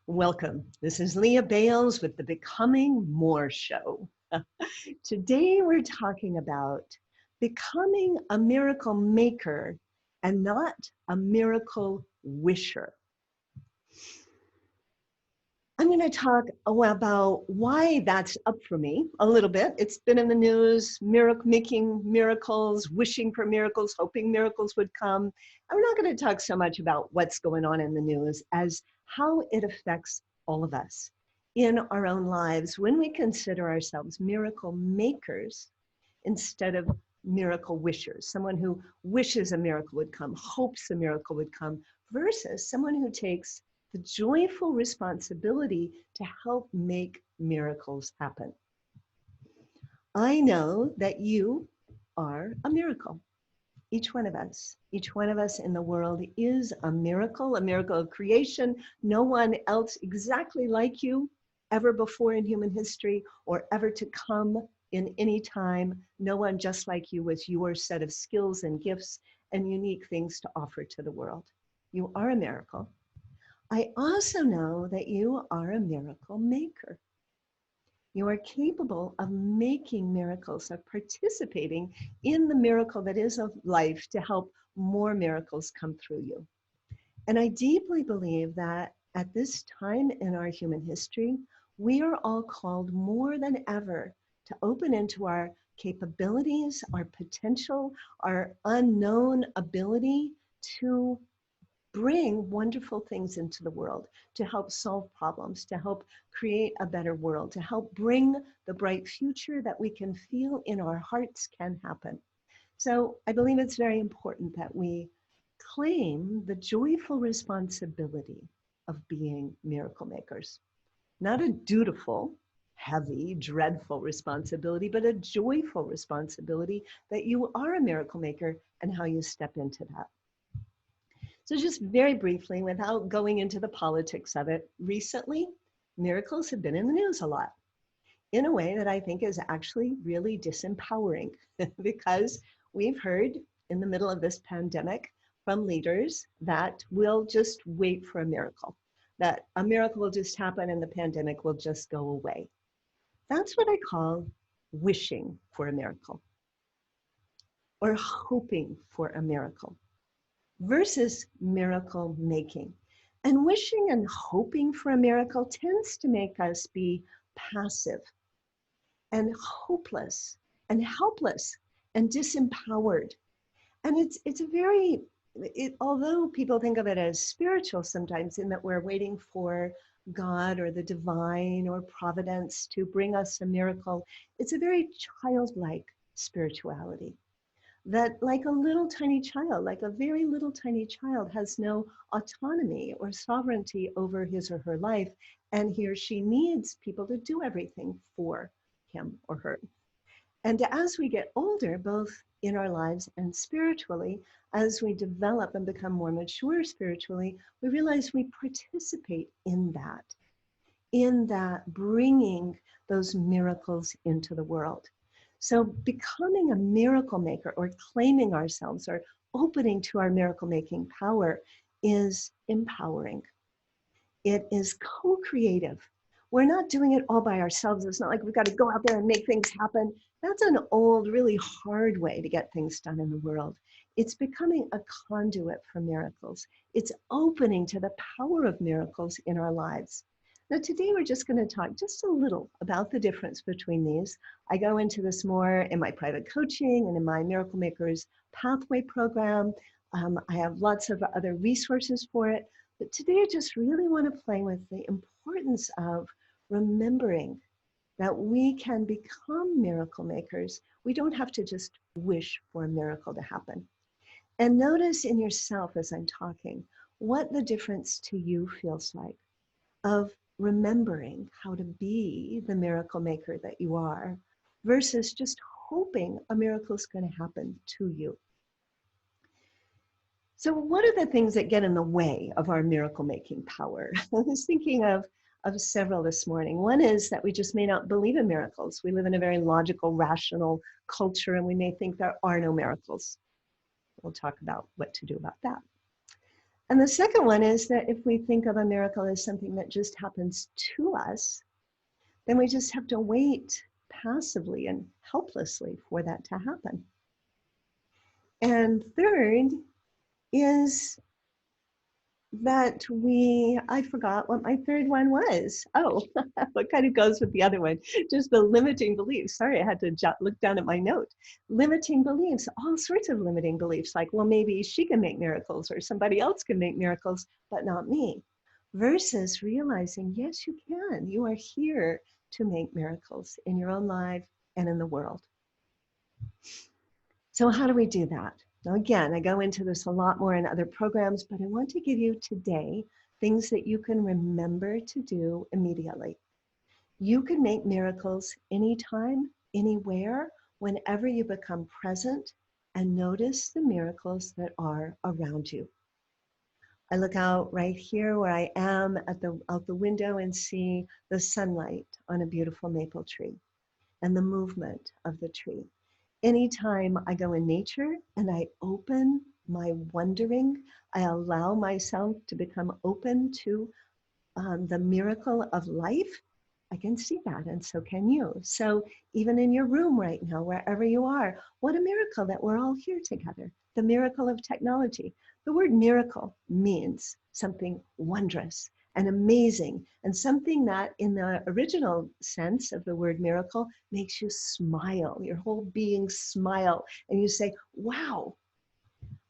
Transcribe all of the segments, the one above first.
Welcome. This is Leah Bales with the Becoming More Show. Today we're talking about becoming a miracle maker and not a miracle wisher. I'm going to talk about why that's up for me a little bit. It's been in the news, making miracles, wishing for miracles, hoping miracles would come. And we're not going to talk so much about what's going on in the news as how it affects all of us in our own lives when we consider ourselves miracle makers instead of miracle wishers. Someone who wishes a miracle would come, hopes a miracle would come, versus someone who takes the joyful responsibility to help make miracles happen. I know that you are a miracle. Each one of us in the world is a miracle of creation. No one else exactly like you ever before in human history or ever to come in any time. No one just like you with your set of skills and gifts and unique things to offer to the world. You are a miracle. I also know that you are a miracle maker. You are capable of making miracles, of participating in the miracle that is of life to help more miracles come through you. And I deeply believe that at this time in our human history, we are all called more than ever to open into our capabilities, our potential, our unknown ability to bring wonderful things into the world, to help solve problems, to help create a better world, to help bring the bright future that we can feel in our hearts can happen. So I believe it's very important that we claim the joyful responsibility of being miracle makers. Not a dutiful, heavy, dreadful responsibility, but a joyful responsibility that you are a miracle maker and how you step into that. So just very briefly, without going into the politics of it, recently, miracles have been in the news a lot in a way that I think is actually really disempowering because we've heard in the middle of this pandemic from leaders that we'll just wait for a miracle, that a miracle will just happen and the pandemic will just go away. That's what I call wishing for a miracle or hoping for a miracle versus miracle making. And wishing and hoping for a miracle tends to make us be passive and hopeless and helpless and disempowered. And it's a very, although people think of it as spiritual sometimes in that we're waiting for God or the divine or providence to bring us a miracle, it's a very childlike spirituality. That like a little tiny child, like a very little tiny child has no autonomy or sovereignty over his or her life, and he or she needs people to do everything for him or her. And as we get older, both in our lives and spiritually, as we develop and become more mature spiritually, we realize we participate in that bringing those miracles into the world. So becoming a miracle maker or claiming ourselves or opening to our miracle making power is empowering. It is co-creative. We're not doing it all by ourselves. It's not like we've got to go out there and make things happen. That's an old, really hard way to get things done in the world. It's becoming a conduit for miracles. It's opening to the power of miracles in our lives. Now, today we're just going to talk just a little about the difference between these. I go into this more in my private coaching and in my Miracle Makers Pathway program. I have lots of other resources for it. But today I just really want to play with the importance of remembering that we can become miracle makers. We don't have to just wish for a miracle to happen. And notice in yourself as I'm talking, what the difference to you feels like of remembering how to be the miracle maker that you are versus just hoping a miracle is going to happen to you. So what are the things that get in the way of our miracle making power? I was thinking of several this morning. One is that we just may not believe in miracles. We live in a very logical, rational culture, and we may think there are no miracles. We'll talk about what to do about that. And the second one is that if we think of a miracle as something that just happens to us, then we just have to wait passively and helplessly for that to happen. And third is that I forgot what my third one was. Oh, what kind of goes with the other one? Just the limiting beliefs. Sorry, I had to look down at my note. Limiting beliefs, all sorts of limiting beliefs, like, well, maybe she can make miracles or somebody else can make miracles, but not me. Versus realizing, yes, you can. You are here to make miracles in your own life and in the world. So how do we do that? Now, again, I go into this a lot more in other programs, but I want to give you today things that you can remember to do immediately. You can make miracles anytime, anywhere, whenever you become present and notice the miracles that are around you. I look out right here where I am out the window and see the sunlight on a beautiful maple tree and the movement of the tree. Anytime I go in nature and I open my wondering, I allow myself to become open to the miracle of life, I can see that, and so can you. So even in your room right now, wherever you are, what a miracle that we're all here together. The miracle of technology. The word miracle means something wondrous and amazing, and something that in the original sense of the word miracle makes you smile, your whole being smile, and you say, wow.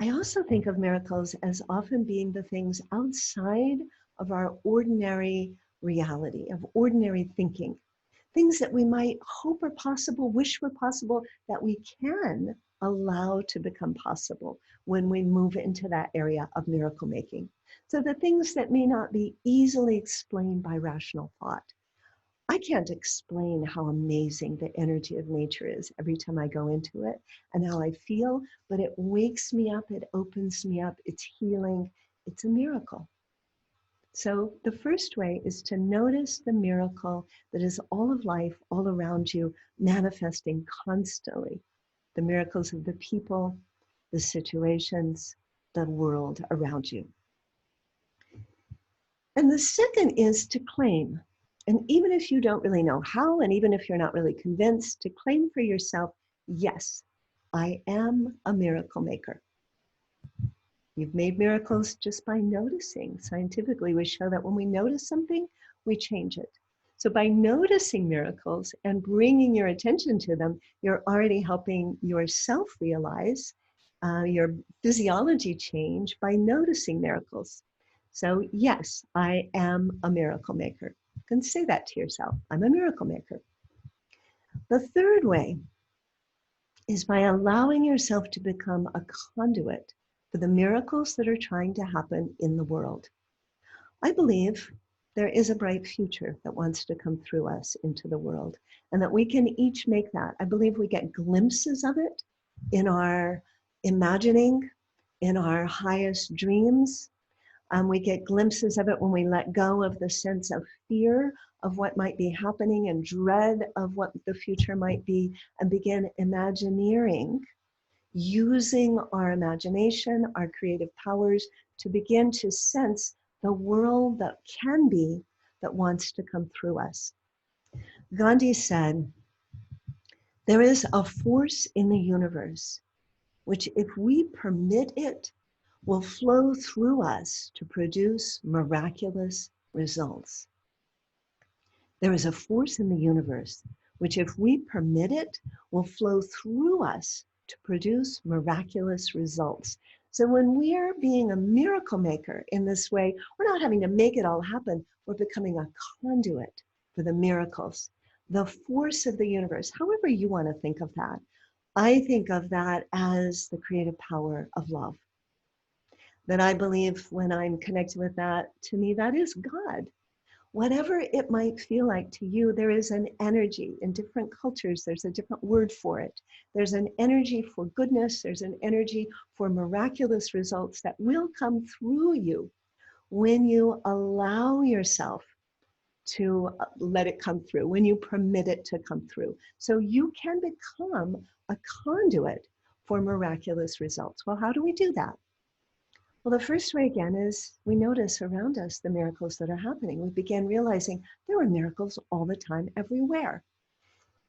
I also think of miracles as often being the things outside of our ordinary reality, of ordinary thinking, things that we might hope are possible, wish were possible, that we can allow to become possible when we move into that area of miracle making. So the things that may not be easily explained by rational thought. I can't explain how amazing the energy of nature is every time I go into it and how I feel, but it wakes me up, it opens me up, it's healing, it's a miracle. So the first way is to notice the miracle that is all of life, all around you, manifesting constantly. The miracles of the people, the situations, the world around you. And the second is to claim. And even if you don't really know how, and even if you're not really convinced, to claim for yourself, yes, I am a miracle maker. You've made miracles just by noticing. Scientifically, we show that when we notice something, we change it. So by noticing miracles and bringing your attention to them, you're already helping yourself realize your physiology change by noticing miracles. So yes, I am a miracle maker. You can say that to yourself. I'm a miracle maker. The third way is by allowing yourself to become a conduit for the miracles that are trying to happen in the world. I believe there is a bright future that wants to come through us into the world, and that we can each make that. I believe we get glimpses of it in our imagining, in our highest dreams. We get glimpses of it when we let go of the sense of fear of what might be happening and dread of what the future might be, and begin imagineering, using our imagination, our creative powers to begin to sense the world that can be, that wants to come through us. Gandhi said, there is a force in the universe which, if we permit it, will flow through us to produce miraculous results. There is a force in the universe which, if we permit it, will flow through us to produce miraculous results. So when we're being a miracle maker in this way, we're not having to make it all happen. We're becoming a conduit for the miracles, the force of the universe, however you want to think of that. I think of that as the creative power of love. That I believe when I'm connected with that, to me, that is God. Whatever it might feel like to you, there is an energy. In different cultures, there's a different word for it. There's an energy for goodness. There's an energy for miraculous results that will come through you when you allow yourself to let it come through, when you permit it to come through. So you can become a conduit for miraculous results. Well, how do we do that? Well, the first way again is we notice around us the miracles that are happening. We begin realizing there are miracles all the time, everywhere.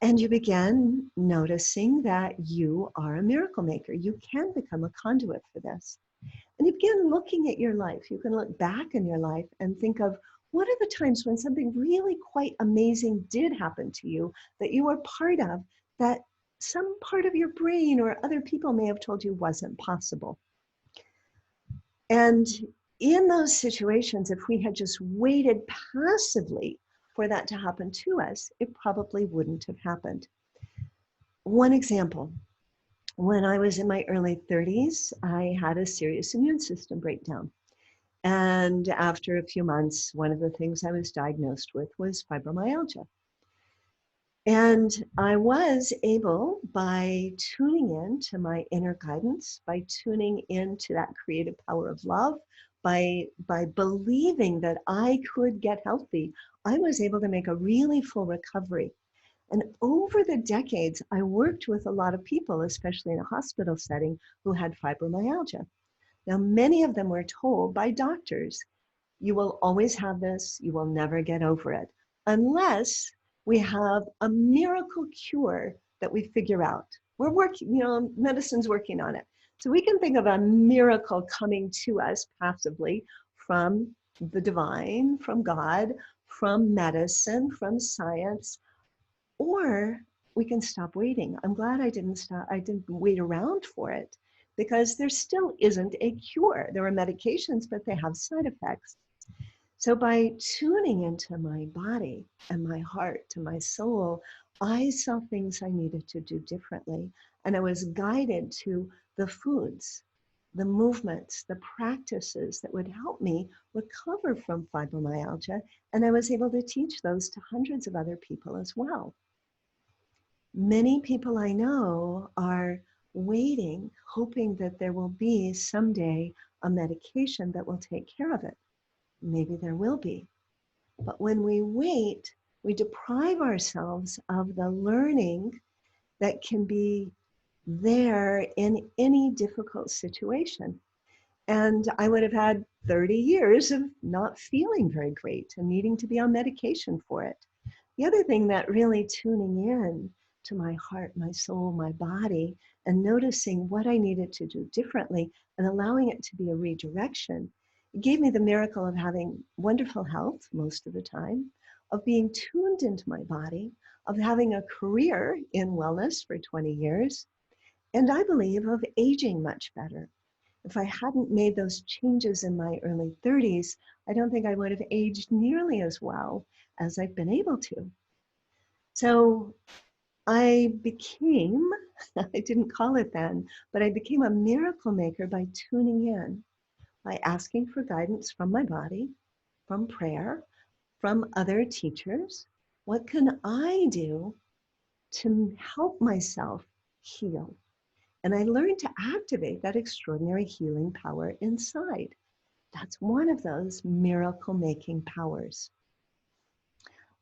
And you begin noticing that you are a miracle maker. You can become a conduit for this. And you begin looking at your life. You can look back in your life and think of what are the times when something really quite amazing did happen to you that you were part of, that some part of your brain or other people may have told you wasn't possible. And in those situations, if we had just waited passively for that to happen to us, it probably wouldn't have happened. One example, when I was in my early 30s, I had a serious immune system breakdown. And after a few months, one of the things I was diagnosed with was fibromyalgia. And I was able, by tuning in to my inner guidance, by tuning into that creative power of love, by believing that I could get healthy, I was able to make a really full recovery. And over the decades, I worked with a lot of people, especially in a hospital setting, who had fibromyalgia. Now, many of them were told by doctors, you will always have this, you will never get over it, unless we have a miracle cure that we figure out. We're working, medicine's working on it. So we can think of a miracle coming to us passively from the divine, from God, from medicine, from science, or we can stop waiting. I'm glad I didn't wait around for it, because there still isn't a cure. There are medications, but they have side effects. So by tuning into my body and my heart, to my soul, I saw things I needed to do differently. And I was guided to the foods, the movements, the practices that would help me recover from fibromyalgia. And I was able to teach those to hundreds of other people as well. Many people I know are waiting, hoping that there will be someday a medication that will take care of it. Maybe there will be. But when we wait, we deprive ourselves of the learning that can be there in any difficult situation. And I would have had 30 years of not feeling very great and needing to be on medication for it. The other thing that really tuning in to my heart, my soul, my body, and noticing what I needed to do differently and allowing it to be a redirection, it gave me the miracle of having wonderful health most of the time, of being tuned into my body, of having a career in wellness for 20 years, and I believe of aging much better. If I hadn't made those changes in my early 30s, I don't think I would have aged nearly as well as I've been able to. So I became, I didn't call it then, but I became a miracle maker by tuning in, by asking for guidance from my body, from prayer, from other teachers. What can I do to help myself heal? And I learned to activate that extraordinary healing power inside. That's one of those miracle making powers.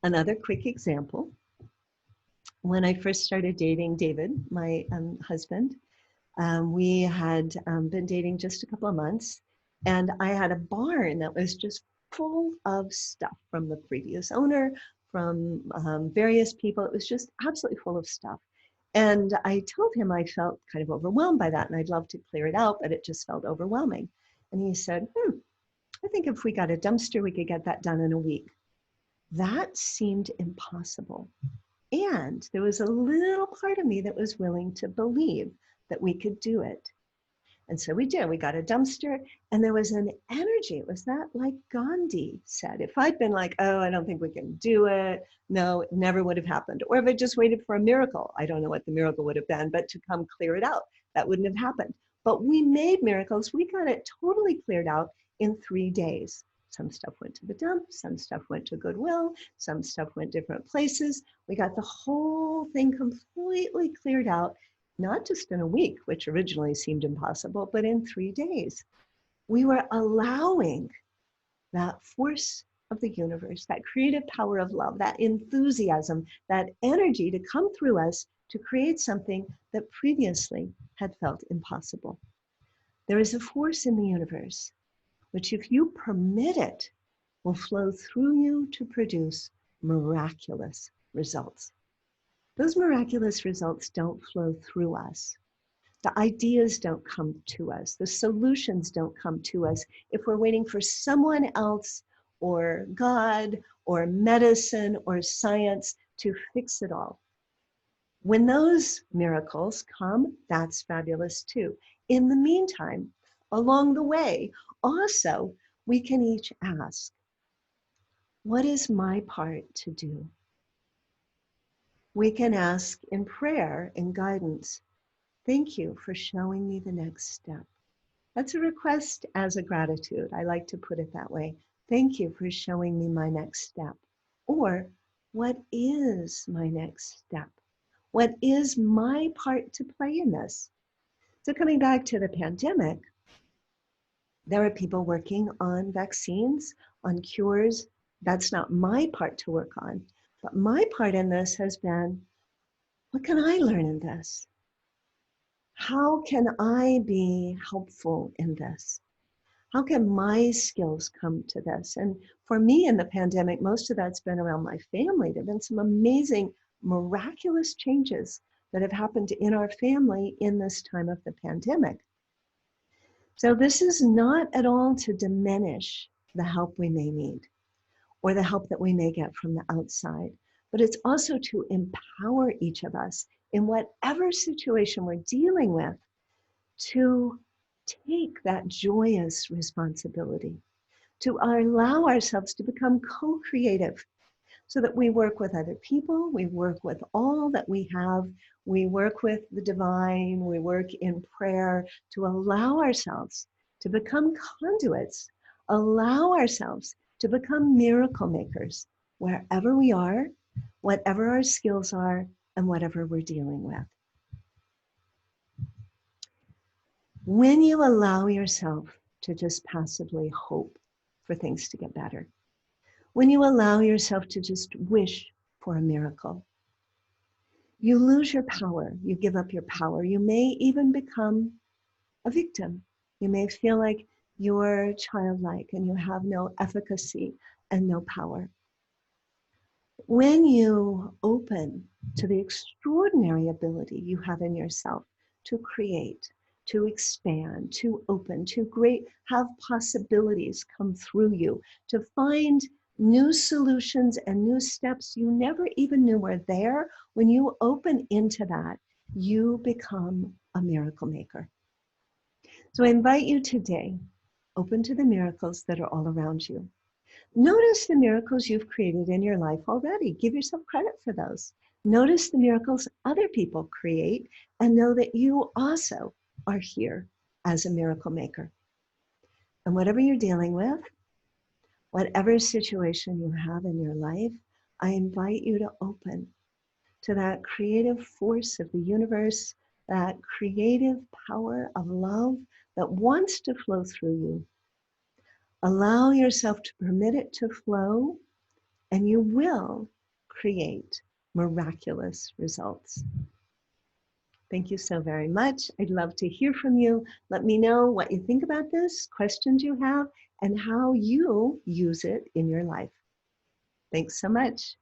Another quick example, when I first started dating David, my husband, we had been dating just a couple of months, and I had a barn that was just full of stuff from the previous owner, from various people. It was just absolutely full of stuff. And I told him I felt kind of overwhelmed by that, and I'd love to clear it out, but it just felt overwhelming. And he said, I think if we got a dumpster, we could get that done in a week. That seemed impossible. And there was a little part of me that was willing to believe that we could do it. And so we did. We got a dumpster, and there was an energy. It was that, like Gandhi said, if I'd been like, oh, I don't think we can do it, no, it never would have happened. Or if I just waited for a miracle, I don't know what the miracle would have been, but to come clear it out, that wouldn't have happened. But we made miracles. We got it totally cleared out in 3 days. Some stuff went to the dump, some stuff went to Goodwill, some stuff went different places. We got the whole thing completely cleared out, not just in a week, which originally seemed impossible, but in 3 days. We were allowing that force of the universe, that creative power of love, that enthusiasm, that energy to come through us to create something that previously had felt impossible. There is a force in the universe, which if you permit it, will flow through you to produce miraculous results. Those miraculous results don't flow through us. The ideas don't come to us. The solutions don't come to us if we're waiting for someone else or God or medicine or science to fix it all. When those miracles come, that's fabulous too. In the meantime, along the way, also, we can each ask, what is my part to do? We can ask in prayer and guidance, thank you for showing me the next step. That's a request as a gratitude. I like to put it that way. Thank you for showing me my next step. Or, what is my next step? What is my part to play in this? So coming back to the pandemic, there are people working on vaccines, on cures. That's not my part to work on. But my part in this has been, what can I learn in this? How can I be helpful in this? How can my skills come to this? And for me in the pandemic, most of that's been around my family. There have been some amazing, miraculous changes that have happened in our family in this time of the pandemic. So this is not at all to diminish the help we may need or the help that we may get from the outside, but it's also to empower each of us in whatever situation we're dealing with to take that joyous responsibility, to allow ourselves to become co-creative so that we work with other people, we work with all that we have, we work with the divine, we work in prayer to allow ourselves to become conduits, allow ourselves to become miracle makers wherever we are, whatever our skills are, and whatever we're dealing with. When you allow yourself to just passively hope for things to get better, when you allow yourself to just wish for a miracle, you lose your power, you give up your power. You may even become a victim. You may feel like you're childlike and you have no efficacy and no power. When you open to the extraordinary ability you have in yourself to create, to expand, to open, to have possibilities come through you, to find new solutions and new steps you never even knew were there, when you open into that, you become a miracle maker. So I invite you today, open to the miracles that are all around you. Notice the miracles you've created in your life already. Give yourself credit for those. Notice the miracles other people create and know that you also are here as a miracle maker. And whatever you're dealing with, whatever situation you have in your life, I invite you to open to that creative force of the universe, that creative power of love that wants to flow through you. Allow yourself to permit it to flow, and you will create miraculous results. Thank you so very much. I'd love to hear from you. Let me know what you think about this, questions you have, and how you use it in your life. Thanks so much.